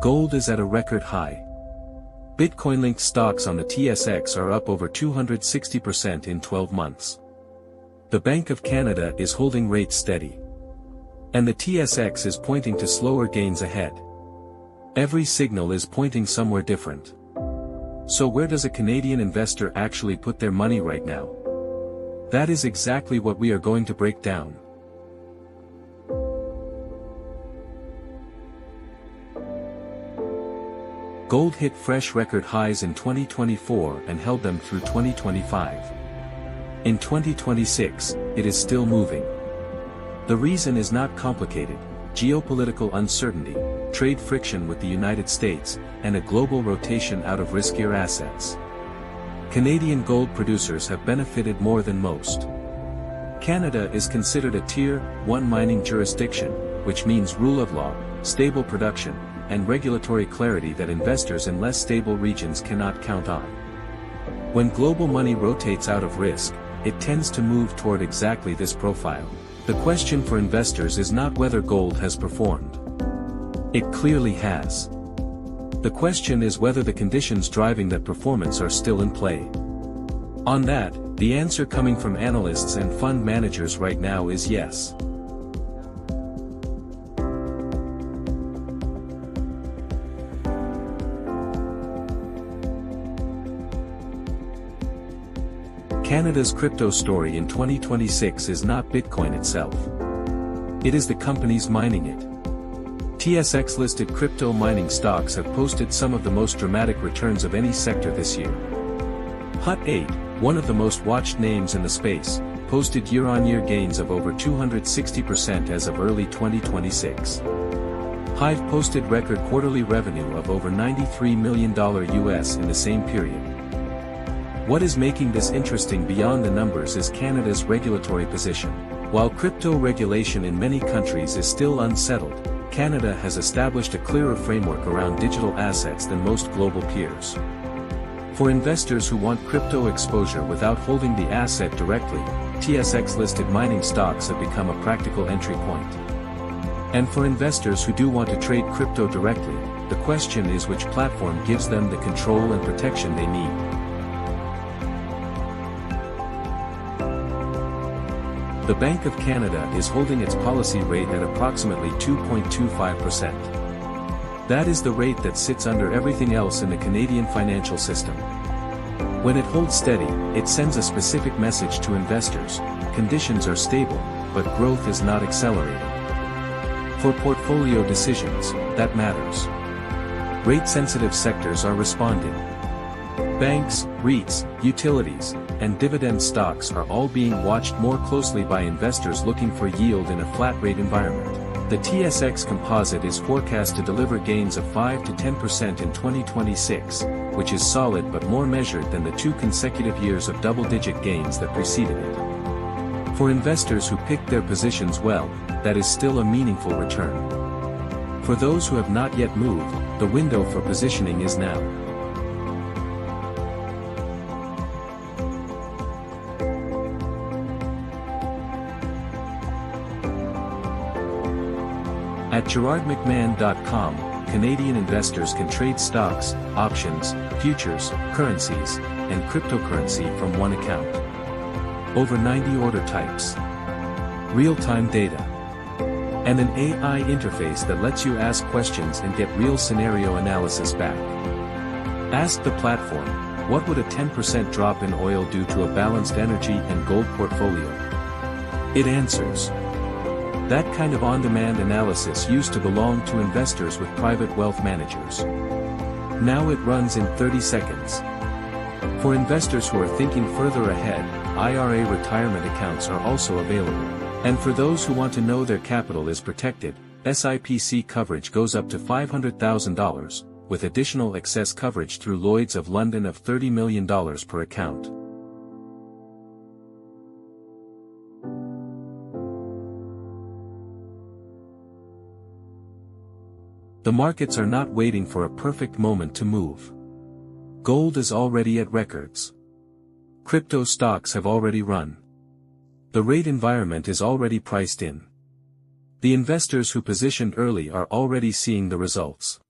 Gold is at a record high. Bitcoin-linked stocks on the TSX are up over 260% in 12 months. The Bank of Canada is holding rates steady. And the TSX is pointing to slower gains ahead. Every signal is pointing somewhere different. So where does a Canadian investor actually put their money right now? That is exactly what we are going to break down. Gold hit fresh record highs in 2024 and held them through 2025. In 2026, it is still moving. The reason is not complicated: geopolitical uncertainty, trade friction with the United States, and a global rotation out of riskier assets. Canadian gold producers have benefited more than most. Canada is considered a Tier 1 mining jurisdiction, which means rule of law, stable production, and regulatory clarity that investors in less stable regions cannot count on. When global money rotates out of risk, it tends to move toward exactly this profile. The question for investors is not whether gold has performed. It clearly has. The question is whether the conditions driving that performance are still in play. On that, the answer coming from analysts and fund managers right now is yes. Canada's crypto story in 2026 is not Bitcoin itself. It is the companies mining it. TSX-listed crypto mining stocks have posted some of the most dramatic returns of any sector this year. Hut 8, one of the most watched names in the space, posted year-on-year gains of over 260% as of early 2026. Hive posted record quarterly revenue of over $93 million US in the same period. What is making this interesting beyond the numbers is Canada's regulatory position. While crypto regulation in many countries is still unsettled, Canada has established a clearer framework around digital assets than most global peers. For investors who want crypto exposure without holding the asset directly, TSX-listed mining stocks have become a practical entry point. And for investors who do want to trade crypto directly, the question is which platform gives them the control and protection they need. The Bank of Canada is holding its policy rate at approximately 2.25%. That is the rate that sits under everything else in the Canadian financial system. When it holds steady, it sends a specific message to investors: conditions are stable, but growth is not accelerating. For portfolio decisions, that matters. Rate-sensitive sectors are responding. Banks, REITs, utilities, and dividend stocks are all being watched more closely by investors looking for yield in a flat-rate environment. The TSX Composite is forecast to deliver gains of 5 to 10% in 2026, which is solid but more measured than the 2 consecutive years of double-digit gains that preceded it. For investors who picked their positions well, that is still a meaningful return. For those who have not yet moved, the window for positioning is now. At GerardMcMann.com, Canadian investors can trade stocks, options, futures, currencies, and cryptocurrency from one account. Over 90 order types. Real-time data. And an AI interface that lets you ask questions and get real scenario analysis back. Ask the platform, what would a 10% drop in oil do to a balanced energy and gold portfolio? It answers. That kind of on-demand analysis used to belong to investors with private wealth managers. Now it runs in 30 seconds. For investors who are thinking further ahead, IRA retirement accounts are also available. And for those who want to know their capital is protected, SIPC coverage goes up to $500,000, with additional excess coverage through Lloyd's of London of $30 million per account. The markets are not waiting for a perfect moment to move. Gold is already at records. Crypto stocks have already run. The rate environment is already priced in. The investors who positioned early are already seeing the results.